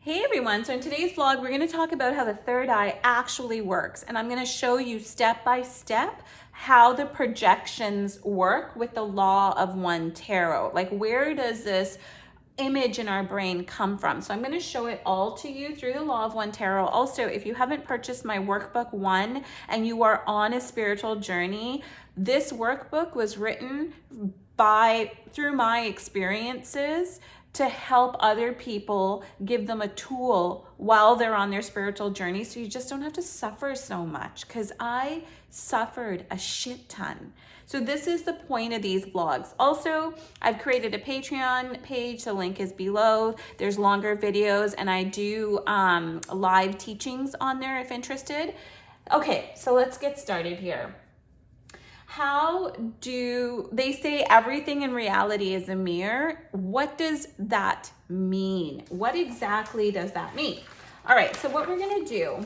Hey everyone, so in today's vlog, we're going to talk about how the third eye actually works. And I'm going to show you step by step how the projections work with the Law of One Tarot. Like, where does this image in our brain come from? So I'm going to show it all to you through the Law of One Tarot. Also, if you haven't purchased my workbook 1 and you are on a spiritual journey, this workbook was written through my experiences to help other people, give them a tool while they're on their spiritual journey, so you just don't have to suffer so much, because I suffered a shit ton. So this is the point of these vlogs. Also, I've created a Patreon page. The link is below. There's longer videos, and I do live teachings on there if interested. Okay, so let's get started here. How do they say everything in reality is a mirror? What does that mean? What exactly does that mean? All right, so what we're gonna do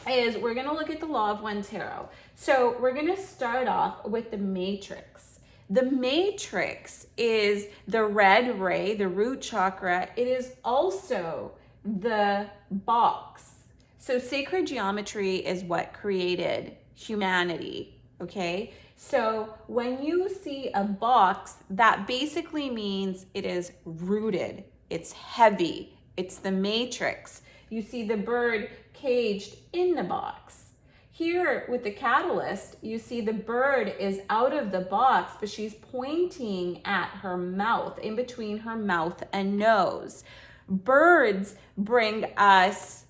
is we're gonna look at the Law of One Tarot. So we're gonna start off with the matrix. The matrix is the red ray, the root chakra. It is also the box. So sacred geometry is what created humanity. Okay, so when you see a box, that basically means it is rooted, it's heavy, it's the matrix. You see the bird caged in the box. Here with the catalyst, you see the bird is out of the box, but she's pointing at her mouth, in between her mouth and nose. Birds bring us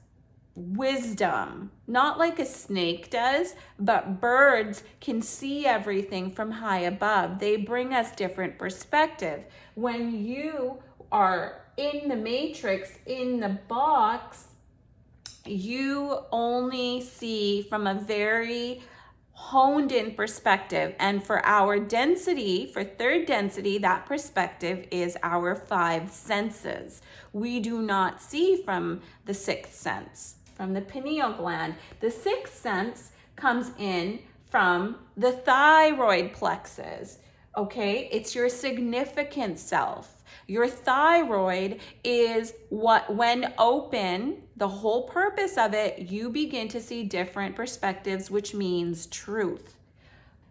wisdom, not like a snake does, but birds can see everything from high above. They bring us different perspective. When you are in the matrix, in the box, you only see from a very honed in perspective. And for our density, for third density, that perspective is our 5 senses. We do not see from the 6th sense, from the pineal gland. The 6th sense comes in from the thyroid plexus. Okay, it's your significant self. Your thyroid is what, when open, the whole purpose of it, you begin to see different perspectives, which means truth.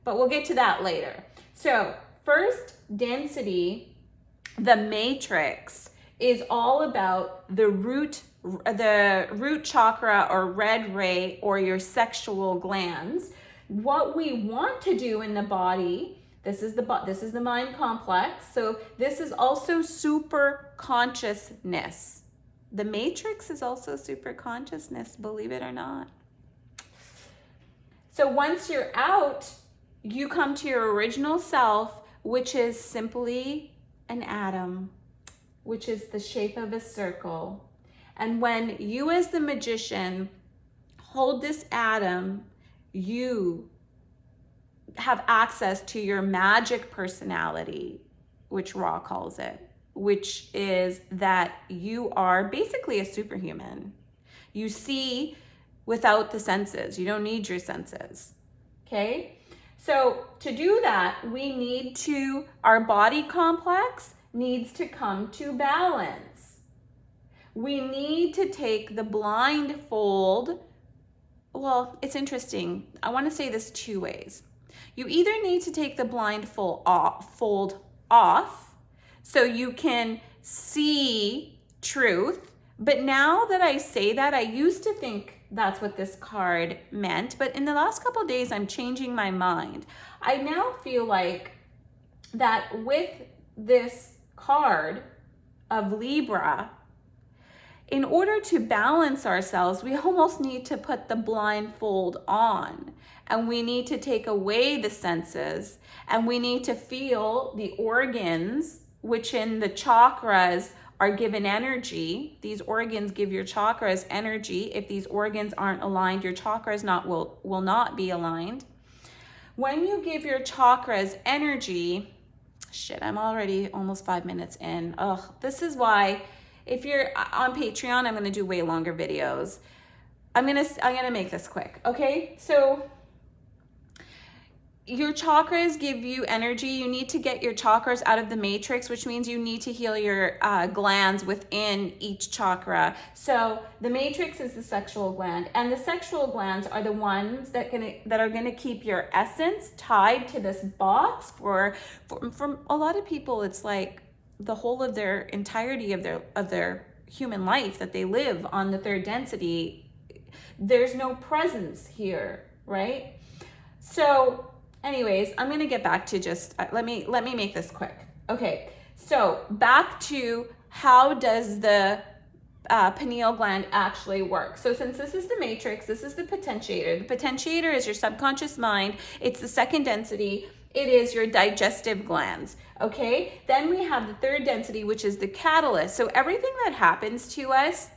But we'll get to that later. So first density, the matrix, is all about the root chakra or red ray or your sexual glands. What we want to do in the body, this is the mind complex. So this is also super consciousness. The matrix is also super consciousness, believe it or not. So once you're out, you come to your original self, which is simply an atom, which is the shape of a circle. And when you as the magician hold this atom, you have access to your magic personality, which Ra calls it, which is that you are basically a superhuman. You see without the senses. You don't need your senses, okay? So to do that, our body complex needs to come to balance. We need to take the blindfold. Well, it's interesting. I want to say this 2 ways. You either need to take the blindfold off so you can see truth. But now that I say that, I used to think that's what this card meant. But in the last couple of days, I'm changing my mind. I now feel like that with this card of Libra, in order to balance ourselves, we almost need to put the blindfold on, and we need to take away the senses, and we need to feel the organs, which in the chakras are given energy. These organs give your chakras energy. If these organs aren't aligned, your chakras will not be aligned. When you give your chakras energy, shit, I'm already almost 5 minutes in. This is why, if you're on Patreon, I'm gonna do way longer videos. I'm gonna make this quick, okay? So your chakras give you energy. You need to get your chakras out of the matrix, which means you need to heal your glands within each chakra. So the matrix is the sexual gland, and the sexual glands are the ones that are gonna keep your essence tied to this box. For a lot of people, it's like the whole of their entirety of their human life that they live on the third density. There's no presence here, right? So anyways, I'm gonna get back to just, let me make this quick. Okay, so back to how does the pineal gland actually work. So since this is the matrix, this is the potentiator. The potentiator is your subconscious mind. It's the second density. It is your digestive glands, okay? Then we have the third density, which is the catalyst. So everything that happens to us,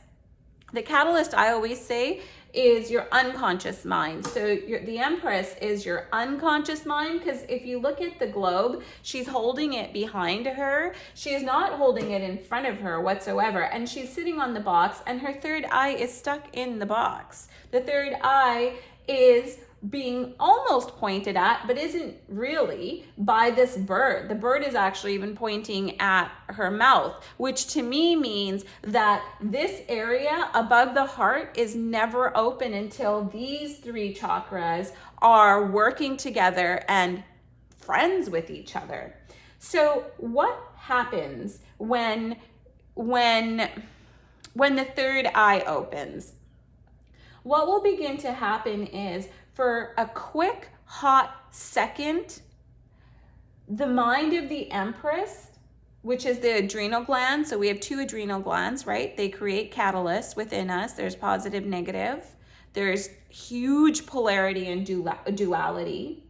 the catalyst, I always say, is your unconscious mind. So the Empress is your unconscious mind, because if you look at the globe, she's holding it behind her. She is not holding it in front of her whatsoever. And she's sitting on the box, and her third eye is stuck in the box. The third eye is being almost pointed at, but isn't really, by this bird. The bird is actually even pointing at her mouth, which to me means that this area above the heart is never open until these three chakras are working together and friends with each other. So what happens when the third eye opens? What will begin to happen is, for a quick, hot second, the mind of the Empress, which is the adrenal gland, so we have two adrenal glands, right? They create catalysts within us. There's positive, negative. There's huge polarity and duality.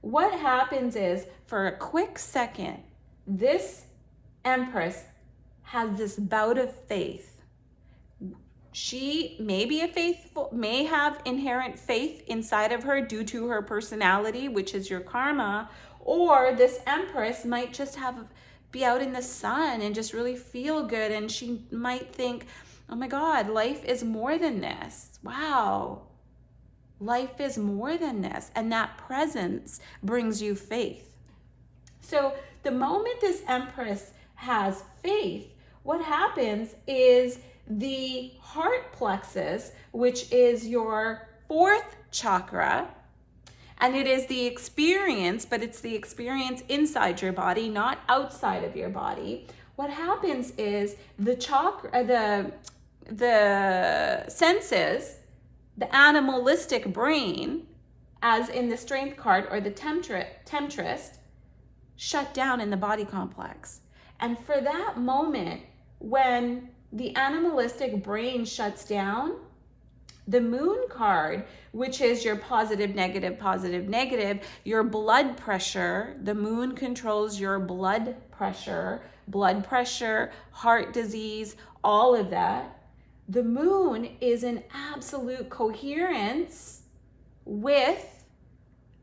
What happens is, for a quick second, this Empress has this bout of faith. She may have inherent faith inside of her due to her personality, which is your karma, or this Empress might just be out in the sun and just really feel good, and she might think, oh my God, life is more than this. Wow, life is more than this. And that presence brings you faith. So the moment this Empress has faith, what happens is the heart plexus, which is your fourth chakra, and it is the experience, but it's the experience inside your body, not outside of your body. What happens is the senses, the animalistic brain, as in the Strength card or the Temptress, shut down in the body complex. And for that moment, when the animalistic brain shuts down, the Moon card, which is your positive, negative, your blood pressure, the Moon controls your blood pressure, heart disease, all of that. The Moon is in absolute coherence with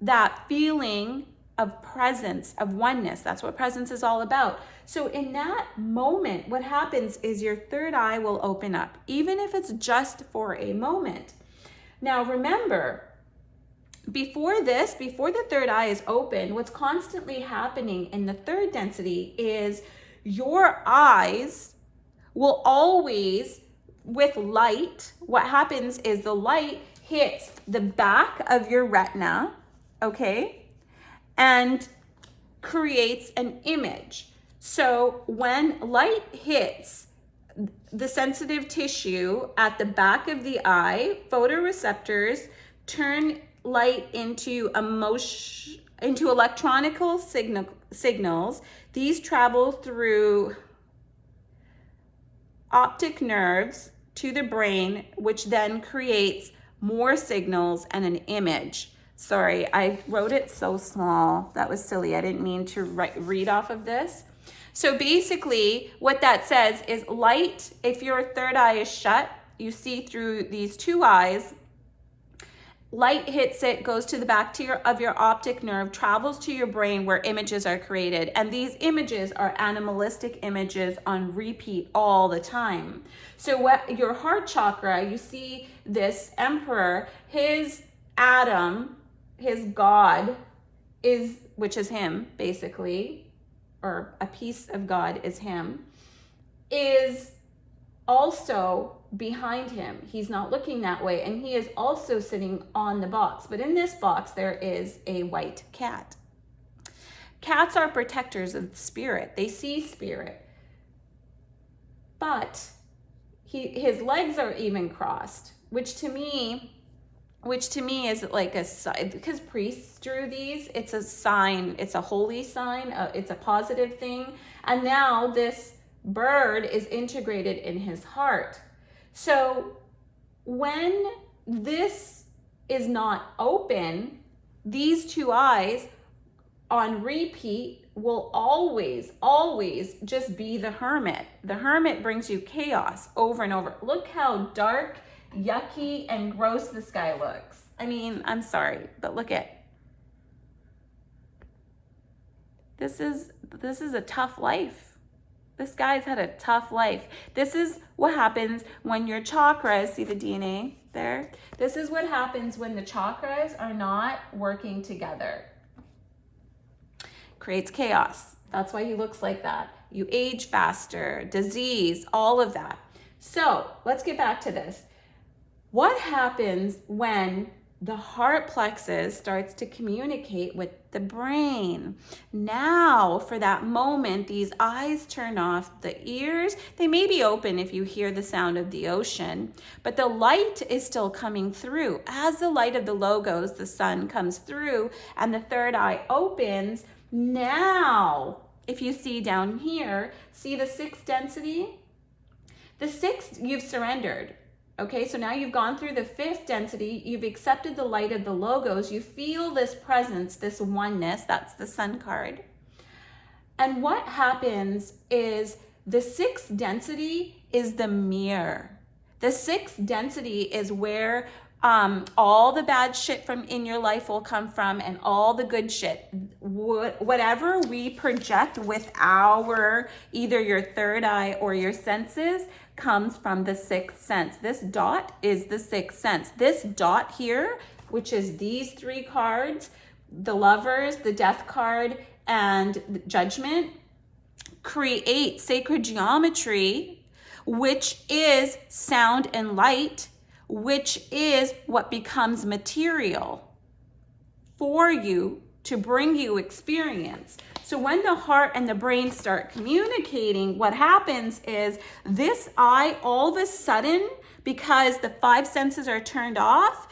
that feeling of presence, of oneness. That's what presence is all about. So in that moment, what happens is your third eye will open up, even if it's just for a moment. Now remember, before the third eye is open, what's constantly happening in the third density is your eyes will always, with light, what happens is the light hits the back of your retina, okay, and creates an image. So when light hits the sensitive tissue at the back of the eye, photoreceptors turn light into electronical signals. These travel through optic nerves to the brain, which then creates more signals and an image. Sorry, I wrote it so small. That was silly. I didn't mean to read off of this. So basically what that says is light, if your third eye is shut, you see through these two eyes, light hits it, goes to the back of your optic nerve, travels to your brain where images are created. And these images are animalistic images on repeat all the time. So what your heart chakra, you see this emperor, his Adam, his God, which is him basically, or a piece of God is him, is also behind him. He's not looking that way, and he is also sitting on the box. But in this box, there is a white cat. Cats are protectors of spirit. They see spirit. But his legs are even crossed, which to me is like a sign, because priests drew these. It's a sign. It's a holy sign. It's a positive thing. And now this bird is integrated in his heart. So when this is not open, these two eyes on repeat will always just be the hermit. The hermit brings you chaos over and over. Look how dark, yucky, and gross this guy looks. I mean, I'm sorry, but look at this is a tough life. This guy's had a tough life. This is what happens when your chakras, see the DNA there? This is what happens when the chakras are not working together. Creates chaos. That's why he looks like that. You age faster, disease, all of that. So let's get back to this. What happens when the heart plexus starts to communicate with the brain? Now, for that moment, these eyes turn off, the ears, they may be open if you hear the sound of the ocean, but the light is still coming through. As the light of the logos, the sun, comes through and the third eye opens, now, if you see down here, see the sixth density? The sixth, you've surrendered. Okay, so now you've gone through the fifth density, you've accepted the light of the logos, you feel this presence, this oneness, that's the sun card. And what happens is the sixth density is the mirror. The sixth density is where all the bad shit from in your life will come from, and all the good shit. Whatever we project with our, either your third eye or your senses, comes from the sixth sense. This dot is the sixth sense. This dot here, which is these three cards, the Lovers, the Death card, and the Judgment, create sacred geometry, which is sound and light, which is what becomes material for you to bring you experience. So when the heart and the brain start communicating, what happens is this eye, all of a sudden, because the five senses are turned off,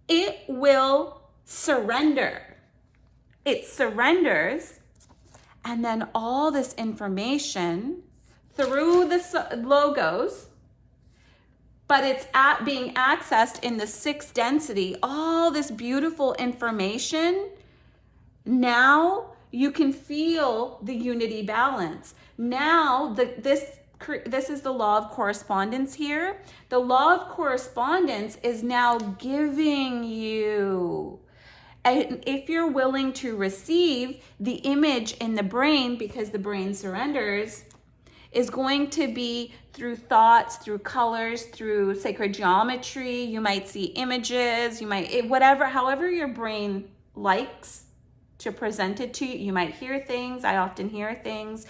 it will surrender. It surrenders, and then all this information through the logos, but it's being accessed in the sixth density, all this beautiful information. Now you can feel the unity balance. Now this is the law of correspondence here. The law of correspondence is now giving you, and if you're willing to receive, the image in the brain, because the brain surrenders, is going to be through thoughts, through colors, through sacred geometry. You might see images, you might, whatever, however your brain likes to present it to you. You might hear things. I often hear things.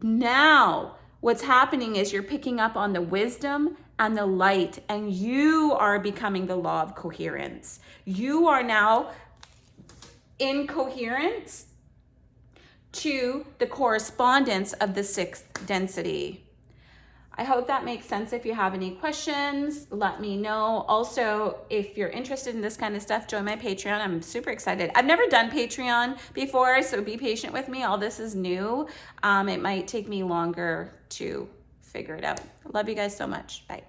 Now, what's happening is you're picking up on the wisdom and the light, and you are becoming the law of coherence. You are now in coherence to the correspondence of the sixth density. I hope that makes sense. If you have any questions, let me know. Also, if you're interested in this kind of stuff, join my Patreon. I'm super excited. I've never done Patreon before, so be patient with me. All this is new. It might take me longer to figure it out. Love you guys so much. Bye.